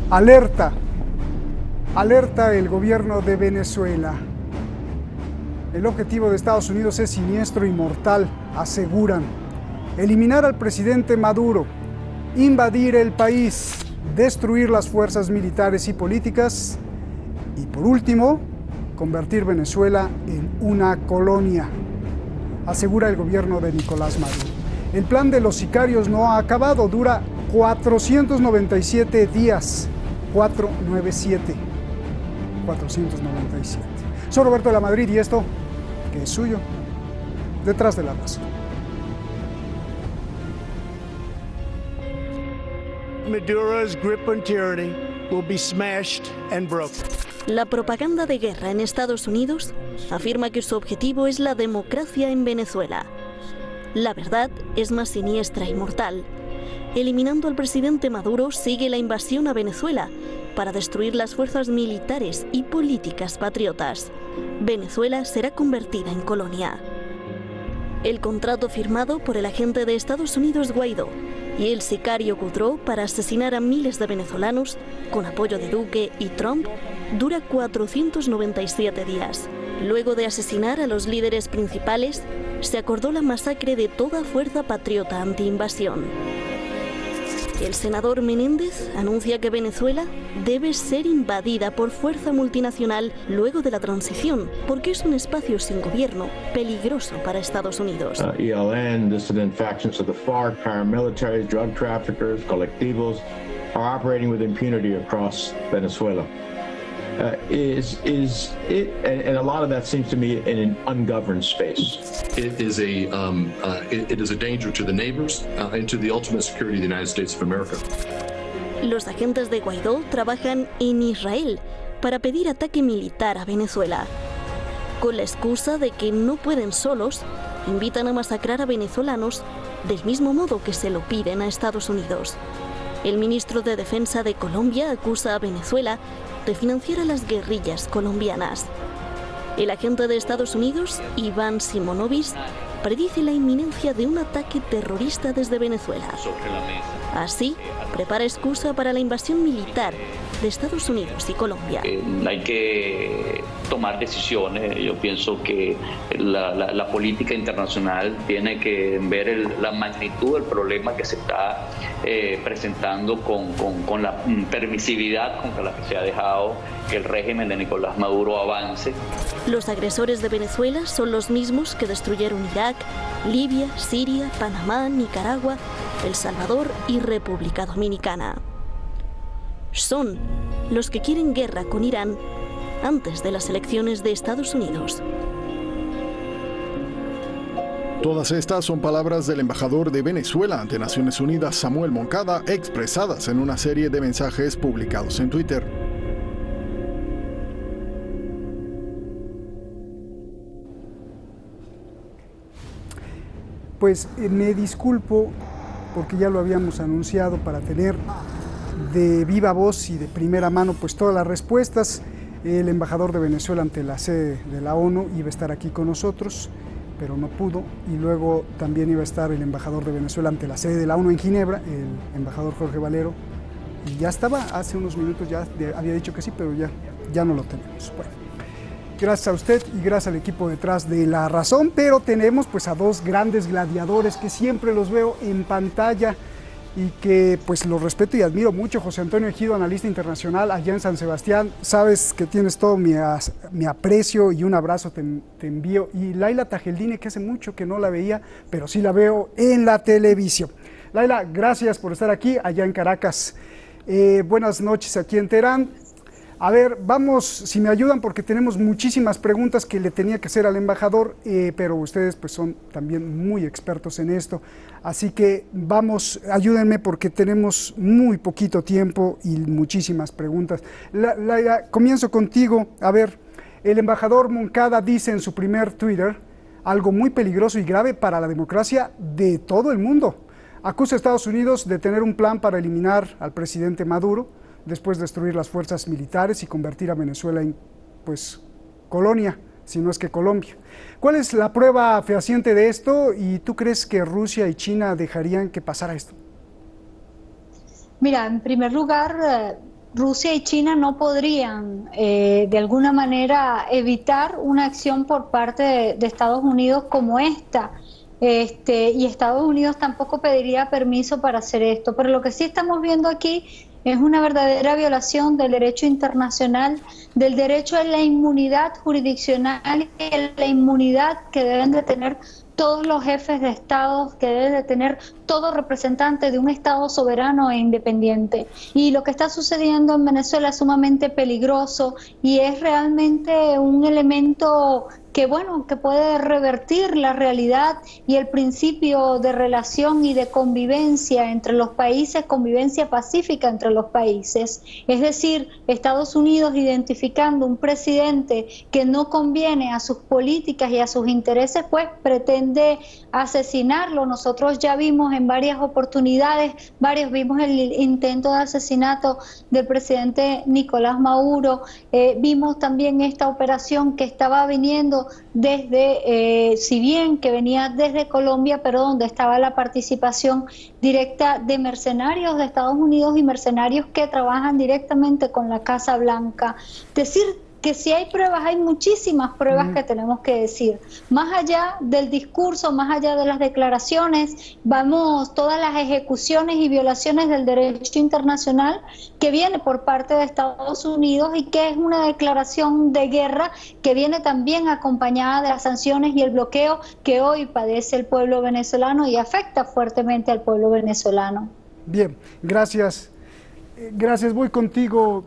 Alerta, alerta el gobierno de Venezuela. El objetivo de Estados Unidos es siniestro y mortal, aseguran. Eliminar al presidente Maduro, invadir el país, destruir las fuerzas militares y políticas y, por último, convertir Venezuela en una colonia, asegura el gobierno de Nicolás Maduro. El plan de los sicarios no ha acabado, dura 497 días. 497. Soy Roberto de la Madrid y esto, que es suyo, Detrás de la Razón. Maduro's grip on tyranny will be smashed and broken. La propaganda de guerra en Estados Unidos afirma que su objetivo es la democracia en Venezuela. La verdad es más siniestra y mortal. Eliminando al presidente Maduro sigue la invasión a Venezuela para destruir las fuerzas militares y políticas patriotas. Venezuela será convertida en colonia. El contrato firmado por el agente de Estados Unidos Guaidó y el sicario Goudreau para asesinar a miles de venezolanos con apoyo de Duque y Trump dura 497 días. Luego de asesinar a los líderes principales, se acordó la masacre de toda fuerza patriota anti-invasión. El senador Menéndez anuncia que Venezuela debe ser invadida por fuerza multinacional luego de la transición, porque es un espacio sin gobierno peligroso para Estados Unidos. ELN, dissident factions of the FARC, paramilitaries, drug traffickers, colectivos are operating with impunity across Venezuela. Is it, and a lot of that seems to me in an ungoverned space. It is a danger to the neighbors and to the ultimate security of the United States of America. Los agentes de Guaidó trabajan en Israel para pedir ataque militar a Venezuela. Con la excusa de que no pueden solos, invitan a masacrar a venezolanos del mismo modo que se lo piden a Estados Unidos. El ministro de Defensa de Colombia acusa a Venezuela de financiar a las guerrillas colombianas. El agente de Estados Unidos, Iván Simonovic, predice la inminencia de un ataque terrorista desde Venezuela. Así, prepara excusa para la invasión militar de Estados Unidos y Colombia. Hay que tomar decisiones. Yo pienso que la política internacional tiene que ver la magnitud del problema que se está presentando con la permisividad con la que se ha dejado que el régimen de Nicolás Maduro avance. Los agresores de Venezuela son los mismos que destruyeron Irak, Libia, Siria, Panamá, Nicaragua, El Salvador y República Dominicana. Son los que quieren guerra con Irán antes de las elecciones de Estados Unidos. Todas estas son palabras del embajador de Venezuela ante Naciones Unidas, Samuel Moncada, expresadas en una serie de mensajes publicados en Twitter. Pues me disculpo porque ya lo habíamos anunciado para tener de viva voz y de primera mano pues todas las respuestas. El embajador de Venezuela ante la sede de la ONU iba a estar aquí con nosotros, pero no pudo, y luego también iba a estar el embajador de Venezuela ante la sede de la ONU en Ginebra, el embajador Jorge Valero, y ya estaba, hace unos minutos ya había dicho que sí, pero ya no lo tenemos. Bueno, gracias a usted y gracias al equipo detrás de La Razón, pero tenemos pues a dos grandes gladiadores que siempre los veo en pantalla y que pues los respeto y admiro mucho. José Antonio Ejido, analista internacional allá en San Sebastián, sabes que tienes todo mi aprecio y un abrazo te envío. Y Laila Tajeldine, que hace mucho que no la veía, pero sí la veo en la televisión. Laila, gracias por estar aquí allá en Caracas. Buenas noches aquí en Teherán. A ver, vamos, si me ayudan, porque tenemos muchísimas preguntas que le tenía que hacer al embajador, pero ustedes pues son también muy expertos en esto. Así que vamos, ayúdenme porque tenemos muy poquito tiempo y muchísimas preguntas. Laila, comienzo contigo. A ver, el embajador Moncada dice en su primer Twitter algo muy peligroso y grave para la democracia de todo el mundo. Acusa a Estados Unidos de tener un plan para eliminar al presidente Maduro, después destruir las fuerzas militares y convertir a Venezuela en, pues, colonia, si no es que Colombia. ¿Cuál es la prueba fehaciente de esto? ¿Y tú crees que Rusia y China dejarían que pasara esto? Mira, en primer lugar, Rusia y China no podrían de alguna manera evitar una acción por parte de Estados Unidos como esta. Y Estados Unidos tampoco pediría permiso para hacer esto. Pero lo que sí estamos viendo aquí es una verdadera violación del derecho internacional, del derecho a la inmunidad jurisdiccional y a la inmunidad que deben de tener todos los jefes de Estado, que debe de tener todo representante de un Estado soberano e independiente. Y lo que está sucediendo en Venezuela es sumamente peligroso y es realmente un elemento que, bueno, que puede revertir la realidad y el principio de relación y de convivencia entre los países, convivencia pacífica entre los países. Es decir, Estados Unidos identificando un presidente que no conviene a sus políticas y a sus intereses, pues pretende asesinarlo. Nosotros ya vimos en varias oportunidades, vimos el intento de asesinato del presidente Nicolás Maduro, vimos también esta operación que estaba viniendo desde, si bien que venía desde Colombia, pero donde estaba la participación directa de mercenarios de Estados Unidos y mercenarios que trabajan directamente con la Casa Blanca. Decir que si hay pruebas, hay muchísimas pruebas que tenemos que decir. Más allá del discurso, más allá de las declaraciones, vamos todas las ejecuciones y violaciones del derecho internacional que viene por parte de Estados Unidos y que es una declaración de guerra que viene también acompañada de las sanciones y el bloqueo que hoy padece el pueblo venezolano y afecta fuertemente al pueblo venezolano. Bien, gracias. Gracias, voy contigo,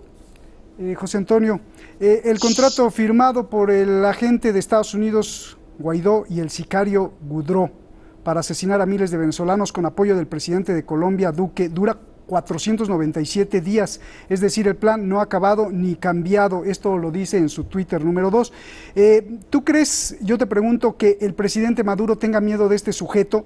José Antonio. El contrato firmado por el agente de Estados Unidos, Guaidó, y el sicario Goudreau para asesinar a miles de venezolanos con apoyo del presidente de Colombia, Duque, dura 497 días, es decir, el plan no ha acabado ni cambiado. Esto lo dice en su Twitter número 2. ¿Tú crees, yo te pregunto, que el presidente Maduro tenga miedo de este sujeto?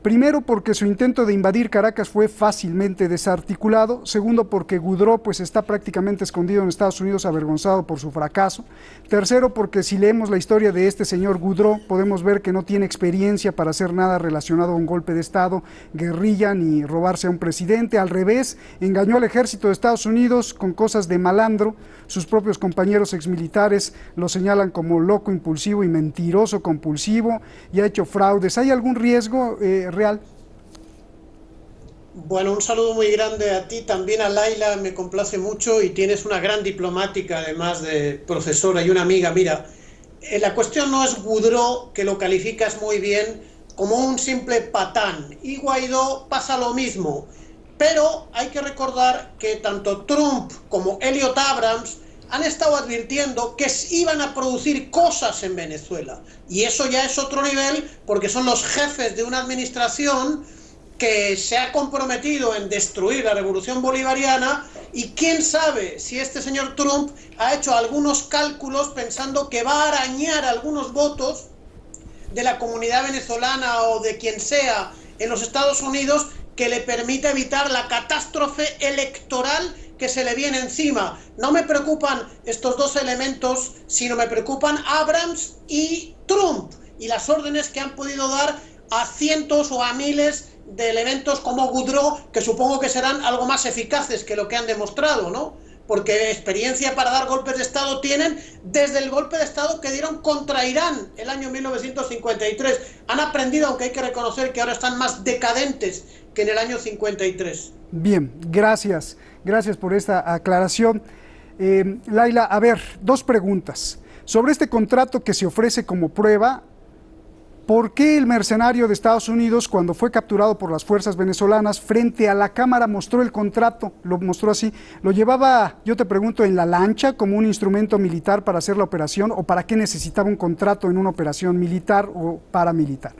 Primero, porque su intento de invadir Caracas fue fácilmente desarticulado. Segundo, porque Goudreau pues está prácticamente escondido en Estados Unidos, avergonzado por su fracaso. Tercero, porque si leemos la historia de este señor Goudreau, podemos ver que no tiene experiencia para hacer nada relacionado a un golpe de Estado, guerrilla, ni robarse a un presidente. Al revés, engañó al ejército de Estados Unidos con cosas de malandro. Sus propios compañeros exmilitares lo señalan como loco impulsivo y mentiroso compulsivo, y ha hecho fraudes. ¿Hay algún riesgo real? Bueno, un saludo muy grande a ti, también a Laila, me complace mucho, y tienes una gran diplomática, además de profesora y una amiga. Mira, la cuestión no es Goudreau, que lo calificas muy bien, como un simple patán, y Guaidó pasa lo mismo. Pero hay que recordar que tanto Trump como Elliot Abrams han estado advirtiendo que iban a producir cosas en Venezuela. Y eso ya es otro nivel, porque son los jefes de una administración que se ha comprometido en destruir la revolución bolivariana, y quién sabe si este señor Trump ha hecho algunos cálculos pensando que va a arañar algunos votos de la comunidad venezolana o de quien sea en los Estados Unidos, que le permita evitar la catástrofe electoral que se le viene encima. No me preocupan estos dos elementos, sino me preocupan Abrams y Trump, y las órdenes que han podido dar a cientos o a miles de elementos como Goudreau, que supongo que serán algo más eficaces que lo que han demostrado, ¿no? Porque experiencia para dar golpes de Estado tienen desde el golpe de Estado que dieron contra Irán el año 1953. Han aprendido, aunque hay que reconocer que ahora están más decadentes que en el año 53. Bien, gracias. Gracias por esta aclaración. Laila, a ver, dos preguntas. Sobre este contrato que se ofrece como prueba, ¿por qué el mercenario de Estados Unidos, cuando fue capturado por las fuerzas venezolanas, frente a la cámara mostró el contrato? Lo mostró así. ¿Lo llevaba, yo te pregunto, en la lancha como un instrumento militar para hacer la operación, o para qué necesitaba un contrato en una operación militar o paramilitar?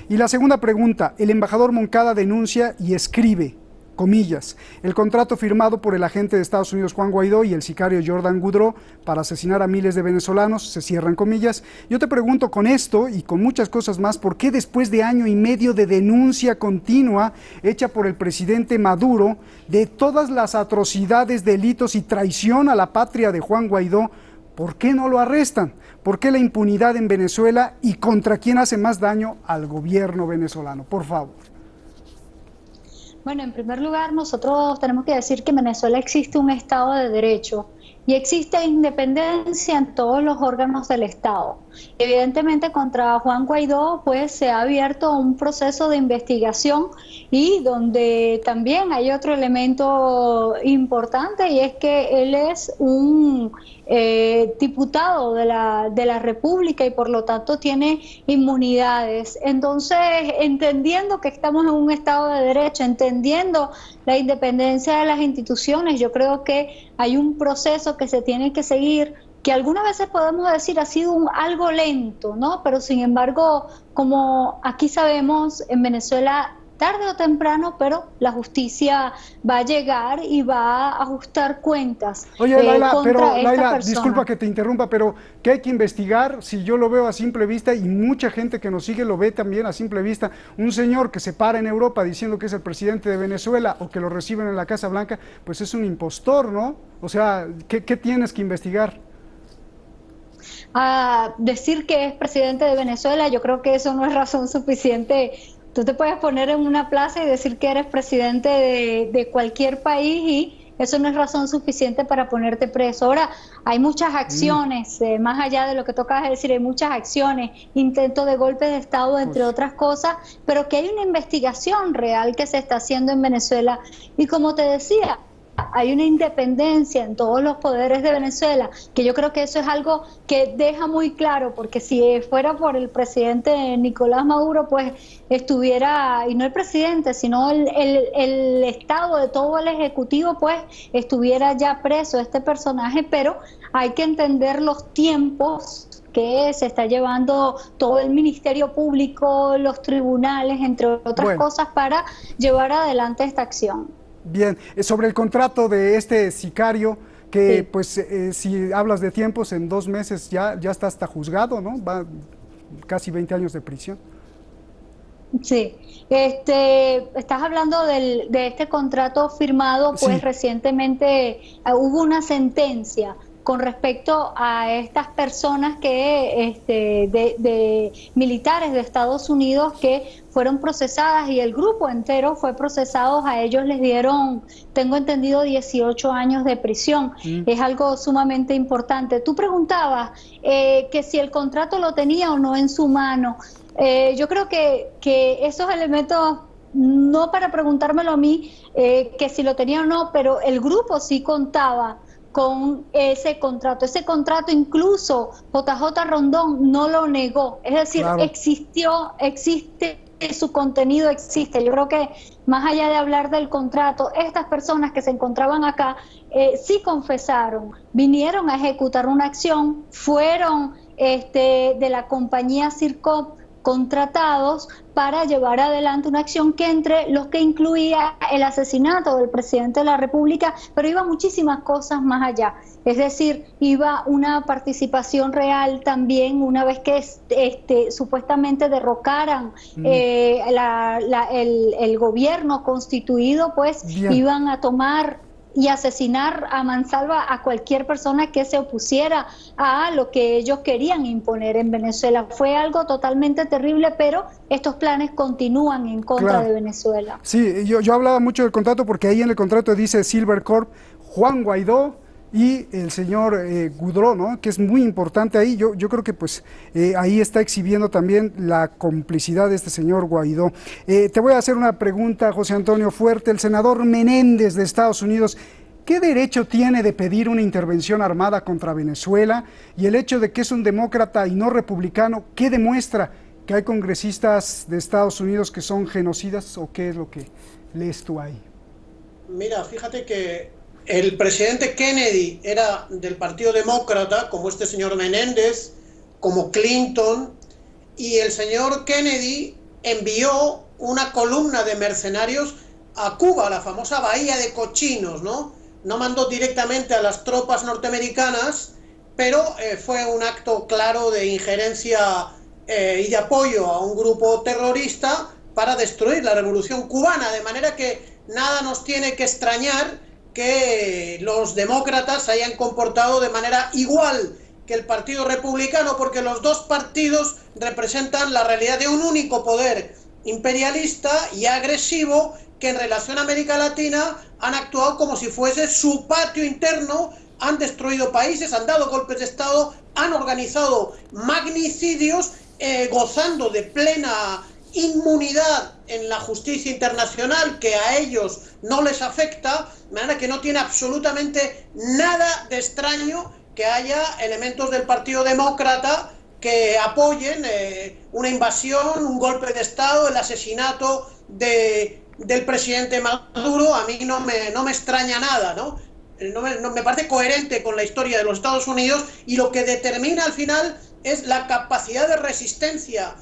Y la segunda pregunta, el embajador Moncada denuncia y escribe, comillas, el contrato firmado por el agente de Estados Unidos Juan Guaidó y el sicario Jordan Goudreau para asesinar a miles de venezolanos, se cierran comillas. Yo te pregunto, con esto y con muchas cosas más, ¿por qué después de año y medio de denuncia continua hecha por el presidente Maduro de todas las atrocidades, delitos y traición a la patria de Juan Guaidó, por qué no lo arrestan? ¿Por qué la impunidad en Venezuela, y contra quién hace más daño? Al gobierno venezolano, por favor. Bueno, en primer lugar, nosotros tenemos que decir que en Venezuela existe un Estado de Derecho y existe independencia en todos los órganos del Estado. Evidentemente, contra Juan Guaidó, pues se ha abierto un proceso de investigación y donde también hay otro elemento importante, y es que él es un diputado de la República y por lo tanto tiene inmunidades. Entonces, entendiendo que estamos en un Estado de Derecho, entendiendo la independencia de las instituciones, yo creo que hay un proceso que se tiene que seguir, que algunas veces podemos decir ha sido algo lento, ¿no? Pero sin embargo, como aquí sabemos, en Venezuela tarde o temprano, pero la justicia va a llegar y va a ajustar cuentas. Oye, Laila, pero Laila, disculpa que te interrumpa, pero ¿qué hay que investigar? Si yo lo veo a simple vista y mucha gente que nos sigue lo ve también a simple vista, un señor que se para en Europa diciendo que es el presidente de Venezuela o que lo reciben en la Casa Blanca, pues es un impostor, ¿no? O sea, ¿qué tienes que investigar? A decir que es presidente de Venezuela, yo creo que eso no es razón suficiente. Tú te puedes poner en una plaza y decir que eres presidente de cualquier país y eso no es razón suficiente para ponerte preso. Ahora, hay muchas acciones, más allá de lo que tocas decir, hay muchas acciones, intentos de golpe de Estado, entre otras cosas, pero que hay una investigación real que se está haciendo en Venezuela. Y como te decía, hay una independencia en todos los poderes de Venezuela, que yo creo que eso es algo que deja muy claro, porque si fuera por el presidente Nicolás Maduro, pues estuviera, y no el presidente, sino el Estado de todo el Ejecutivo, pues estuviera ya preso este personaje, pero hay que entender los tiempos que se está llevando todo el Ministerio Público, los tribunales, entre otras cosas, para llevar adelante esta acción. Bien, sobre el contrato de este sicario, que pues si hablas de tiempos, en 2 meses ya está hasta juzgado, ¿no? Va casi 20 años de prisión. Sí, estás hablando de este contrato firmado, pues recientemente hubo una sentencia con respecto a estas personas que de militares de Estados Unidos que fueron procesadas, y el grupo entero fue procesado. A ellos les dieron, tengo entendido, 18 años de prisión. Es algo sumamente importante. Tú preguntabas que si el contrato lo tenía o no en su mano. Yo creo que esos elementos, no para preguntármelo a mí, que si lo tenía o no, pero el grupo sí contaba con ese contrato. Ese contrato incluso JJ Rondón no lo negó, es decir, existe, su contenido existe. Yo creo que más allá de hablar del contrato, estas personas que se encontraban acá sí confesaron, vinieron a ejecutar una acción, fueron de la compañía Circop contratados para llevar adelante una acción que entre los que incluía el asesinato del presidente de la República, pero iba muchísimas cosas más allá. Es decir, iba una participación real también, una vez que supuestamente derrocaran el gobierno constituido, pues iban a tomar y asesinar a mansalva a cualquier persona que se opusiera a lo que ellos querían imponer en Venezuela. Fue algo totalmente terrible, pero estos planes continúan en contra de Venezuela. Sí, yo hablaba mucho del contrato porque ahí en el contrato dice Silvercorp, Juan Guaidó y el señor Gudró, ¿no? Que es muy importante ahí. Yo creo que pues ahí está exhibiendo también la complicidad de este señor Guaidó. Te voy a hacer una pregunta, José Antonio Fuerte. El senador Menéndez de Estados Unidos, ¿qué derecho tiene de pedir una intervención armada contra Venezuela? Y el hecho de que es un demócrata y no republicano, ¿qué demuestra? ¿Que hay congresistas de Estados Unidos que son genocidas, o qué es lo que lees tú ahí? Mira, fíjate que el presidente Kennedy era del Partido Demócrata, como este señor Menéndez, como Clinton, y el señor Kennedy envió una columna de mercenarios a Cuba, la famosa Bahía de Cochinos, ¿no? No mandó directamente a las tropas norteamericanas, pero fue un acto claro de injerencia y de apoyo a un grupo terrorista para destruir la revolución cubana, de manera que nada nos tiene que extrañar que los demócratas se hayan comportado de manera igual que el Partido Republicano, porque los dos partidos representan la realidad de un único poder imperialista y agresivo que en relación a América Latina han actuado como si fuese su patio interno, han destruido países, han dado golpes de Estado, han organizado magnicidios, gozando de plena inmunidad en la justicia internacional, que a ellos no les afecta, de manera que no tiene absolutamente nada de extraño que haya elementos del Partido Demócrata que apoyen una invasión, un golpe de Estado, el asesinato del presidente Maduro. A mí no me extraña nada, ¿no? Me parece coherente con la historia de los Estados Unidos, y lo que determina al final es la capacidad de resistencia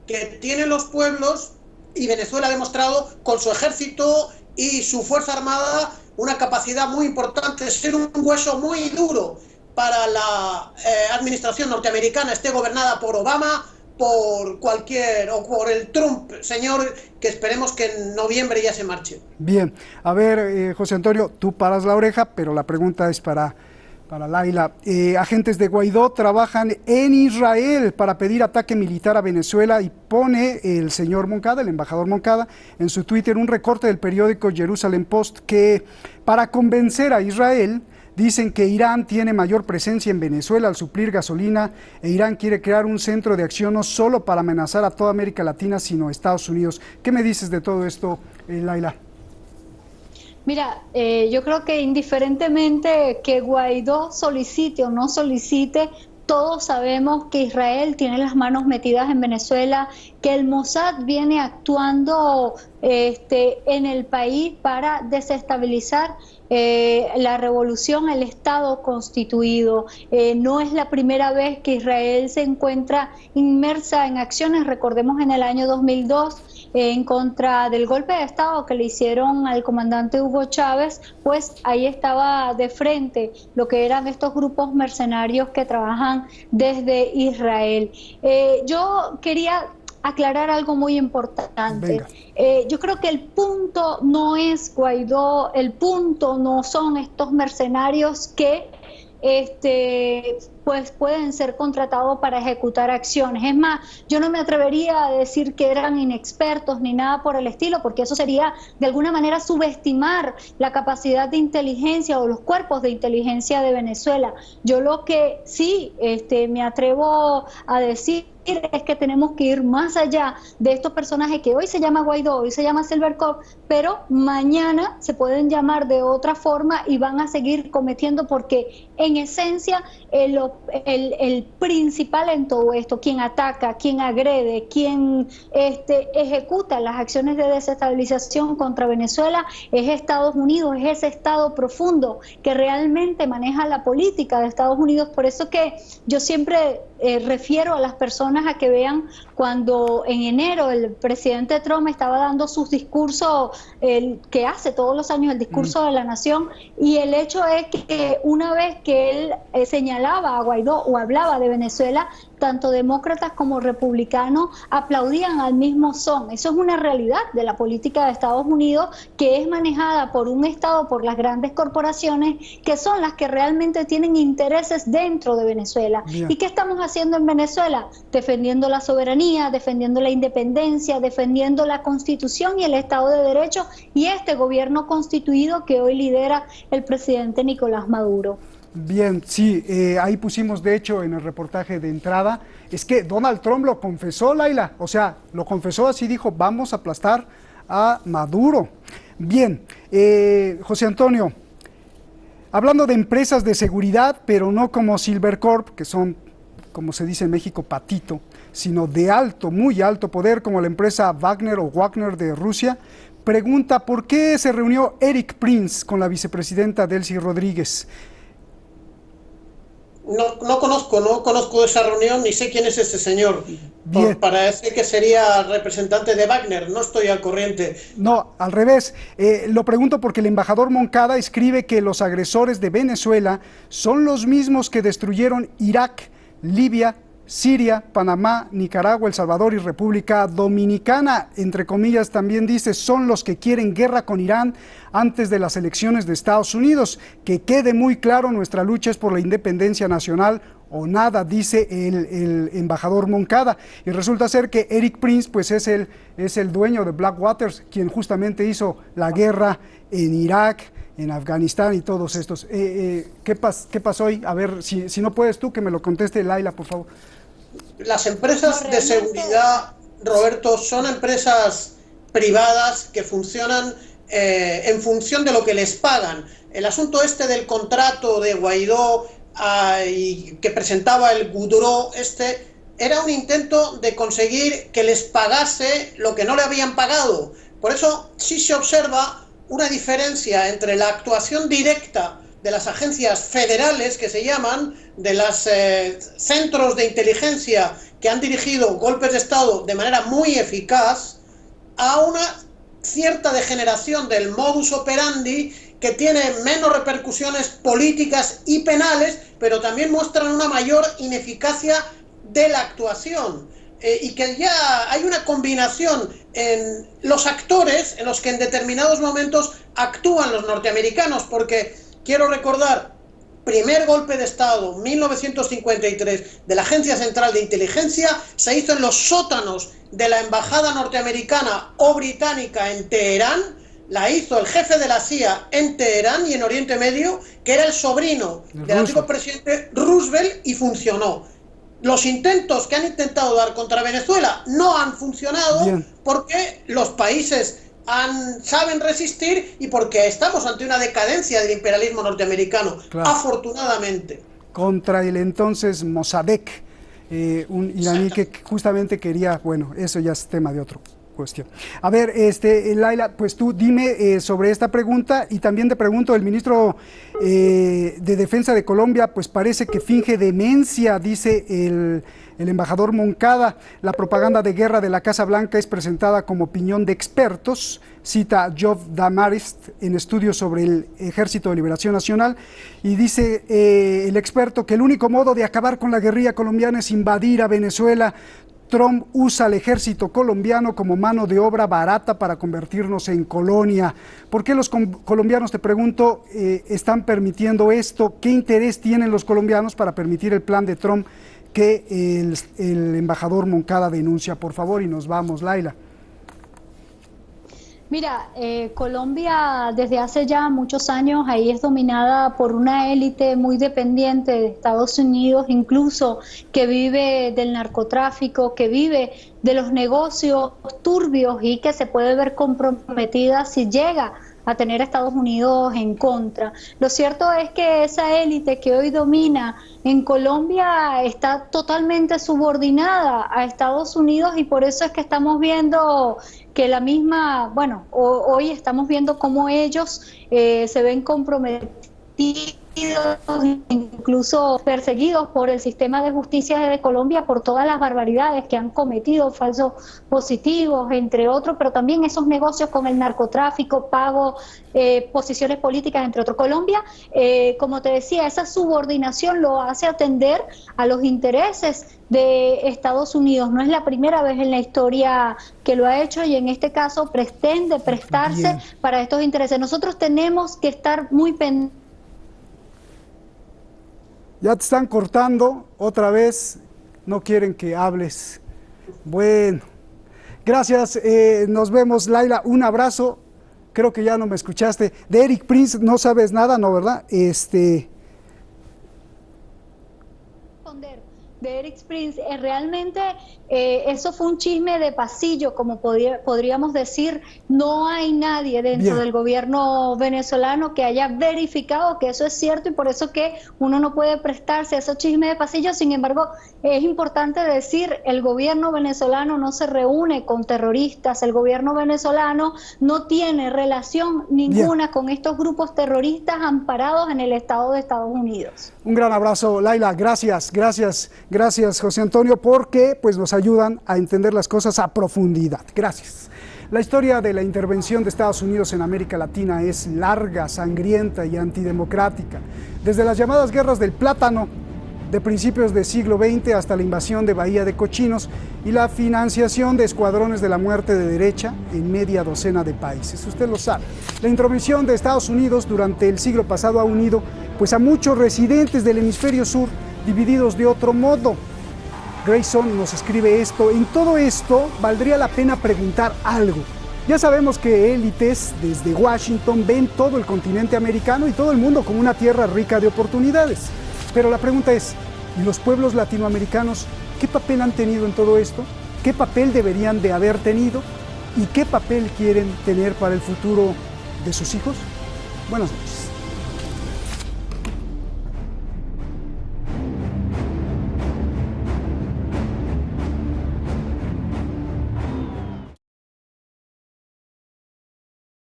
que tienen los pueblos, y Venezuela ha demostrado con su ejército y su fuerza armada una capacidad muy importante de ser un hueso muy duro para la administración norteamericana, esté gobernada por Obama, por el Trump, señor, que esperemos que en noviembre ya se marche. Bien, a ver, José Antonio, tú paras la oreja, pero la pregunta es para Laila. Agentes de Guaidó trabajan en Israel para pedir ataque militar a Venezuela, y pone el señor Moncada, el embajador Moncada, en su Twitter un recorte del periódico Jerusalem Post, que para convencer a Israel dicen que Irán tiene mayor presencia en Venezuela al suplir gasolina, e Irán quiere crear un centro de acción no solo para amenazar a toda América Latina, sino a Estados Unidos. ¿Qué me dices de todo esto, Laila? Mira, yo creo que indiferentemente que Guaidó solicite o no solicite, todos sabemos que Israel tiene las manos metidas en Venezuela, que el Mossad viene actuando en el país para desestabilizar la revolución, el Estado constituido. No es la primera vez que Israel se encuentra inmersa en acciones. Recordemos en el año 2002, en contra del golpe de Estado que le hicieron al comandante Hugo Chávez, pues ahí estaba de frente lo que eran estos grupos mercenarios que trabajan desde Israel. Yo quería aclarar algo muy importante. Yo creo que el punto no es Guaidó, el punto no son estos mercenarios que pues pueden ser contratados para ejecutar acciones. Es más, yo no me atrevería a decir que eran inexpertos ni nada por el estilo, porque eso sería de alguna manera subestimar la capacidad de inteligencia o los cuerpos de inteligencia de Venezuela. Yo lo que sí me atrevo a decir es que tenemos que ir más allá de estos personajes que hoy se llama Guaidó, hoy se llama Silvercorp, pero mañana se pueden llamar de otra forma y van a seguir cometiendo, porque en esencia el principal en todo esto, quien ataca, quien agrede, quien ejecuta las acciones de desestabilización contra Venezuela es Estados Unidos, es ese Estado profundo que realmente maneja la política de Estados Unidos. Por eso que yo siempre refiero a las personas a que vean cuando en enero el presidente Trump estaba dando sus discursos, que hace todos los años el discurso de la nación, y el hecho es que una vez que él señalaba a Guaidó o hablaba de Venezuela, tanto demócratas como republicanos aplaudían al mismo son. Eso es una realidad de la política de Estados Unidos, que es manejada por un Estado, por las grandes corporaciones, que son las que realmente tienen intereses dentro de Venezuela. Bien. ¿Y qué estamos haciendo en Venezuela? Defendiendo la soberanía, defendiendo la independencia, defendiendo la Constitución y el Estado de Derecho, y este gobierno constituido que hoy lidera el presidente Nicolás Maduro. Bien, sí, ahí pusimos de hecho en el reportaje de entrada, es que Donald Trump lo confesó, Laila, o sea, lo confesó así, dijo, vamos a aplastar a Maduro. Bien, José Antonio, hablando de empresas de seguridad, pero no como Silvercorp, que son, como se dice en México, patito, sino de alto, muy alto poder, como la empresa Wagner de Rusia, pregunta por qué se reunió Eric Prince con la vicepresidenta Delcy Rodríguez. No conozco esa reunión, ni sé quién es ese señor. Parece que sería representante de Wagner, no estoy al corriente. No, al revés. Lo pregunto porque el embajador Moncada escribe que los agresores de Venezuela son los mismos que destruyeron Irak, Libia, Siria, Panamá, Nicaragua, El Salvador y República Dominicana. Entre comillas también dice, son los que quieren guerra con Irán antes de las elecciones de Estados Unidos. Que quede muy claro, nuestra lucha es por la independencia nacional, o nada, dice el embajador Moncada. Y resulta ser que Erik Prince pues es el dueño de Blackwater, quien justamente hizo la guerra en Irak, en Afganistán y todos estos. ¿Qué pasó hoy? A ver, si no puedes tú, que me lo conteste Laila, por favor. Las empresas de seguridad, Roberto, son empresas privadas que funcionan en función de lo que les pagan. El asunto este del contrato de Guaidó y que presentaba el Goudreau era un intento de conseguir que les pagase lo que no le habían pagado. Por eso sí se observa una diferencia entre la actuación directa de las agencias federales, que se llaman, de los centros de inteligencia que han dirigido golpes de Estado de manera muy eficaz, a una cierta degeneración del modus operandi que tiene menos repercusiones políticas y penales, pero también muestran una mayor ineficacia de la actuación. Y que ya hay una combinación en los actores en los que en determinados momentos actúan los norteamericanos, porque quiero recordar, primer golpe de Estado, 1953, de la Agencia Central de Inteligencia, se hizo en los sótanos de la embajada norteamericana o británica en Teherán. La hizo el jefe de la CIA en Teherán y en Oriente Medio, que era el sobrino del antiguo presidente Roosevelt, y funcionó. Los intentos que han intentado dar contra Venezuela no han funcionado porque los países saben resistir y porque estamos ante una decadencia del imperialismo norteamericano, afortunadamente. Contra el entonces Mossadegh, un iraní que justamente quería, bueno, eso ya es tema de otra cuestión. A ver, Laila, pues tú dime sobre esta pregunta, y también te pregunto, el ministro de Defensa de Colombia pues parece que finge demencia, dice el embajador Moncada. La propaganda de guerra de la Casa Blanca es presentada como opinión de expertos, cita a Geoff Damarist en estudios sobre el Ejército de Liberación Nacional, y dice el experto que el único modo de acabar con la guerrilla colombiana es invadir a Venezuela. Trump usa al ejército colombiano como mano de obra barata para convertirnos en colonia. ¿Por qué los colombianos, te pregunto, están permitiendo esto? ¿Qué interés tienen los colombianos para permitir el plan de Trump que el embajador Moncada denuncia? Por favor, y nos vamos, Laila. Mira, Colombia desde hace ya muchos años ahí es dominada por una élite muy dependiente de Estados Unidos, incluso que vive del narcotráfico, que vive de los negocios turbios y que se puede ver comprometida si llega a tener a Estados Unidos en contra. Lo cierto es que esa élite que hoy domina en Colombia está totalmente subordinada a Estados Unidos, y por eso es que estamos viendo que la misma, bueno, hoy estamos viendo cómo ellos se ven comprometidos, incluso perseguidos por el sistema de justicia de Colombia por todas las barbaridades que han cometido, falsos positivos, entre otros, pero también esos negocios con el narcotráfico, pago, posiciones políticas, entre otros. Colombia, como te decía, esa subordinación lo hace atender a los intereses de Estados Unidos. No es la primera vez en la historia que lo ha hecho, y en este caso pretende prestarse para estos intereses. Nosotros tenemos que estar muy pendientes. Ya te están cortando otra vez, no quieren que hables. Bueno, gracias, nos vemos, Laila, un abrazo. Creo que ya no me escuchaste. De Erik Prince no sabes nada, ¿no, verdad? De Erik Prince, realmente eso fue un chisme de pasillo, como podríamos decir. No hay nadie dentro del gobierno venezolano que haya verificado que eso es cierto, y por eso que uno no puede prestarse a esos chismes de pasillo. Sin embargo, es importante decir, el gobierno venezolano no se reúne con terroristas, el gobierno venezolano no tiene relación ninguna con estos grupos terroristas amparados en el Estado de Estados Unidos. Un gran abrazo, Laila, gracias, José Antonio, porque pues nos ayudan a entender las cosas a profundidad. Gracias. La historia de la intervención de Estados Unidos en América Latina es larga, sangrienta y antidemocrática. Desde las llamadas guerras del plátano de principios del siglo XX hasta la invasión de Bahía de Cochinos y la financiación de escuadrones de la muerte de derecha en media docena de países. Usted lo sabe. La intromisión de Estados Unidos durante el siglo pasado ha unido pues a muchos residentes del hemisferio sur divididos de otro modo. Grayson nos escribe esto: en todo esto valdría la pena preguntar algo. Ya sabemos que élites desde Washington ven todo el continente americano y todo el mundo como una tierra rica de oportunidades. Pero la pregunta es, ¿y los pueblos latinoamericanos qué papel han tenido en todo esto? ¿Qué papel deberían de haber tenido? ¿Y qué papel quieren tener para el futuro de sus hijos? Buenas noches.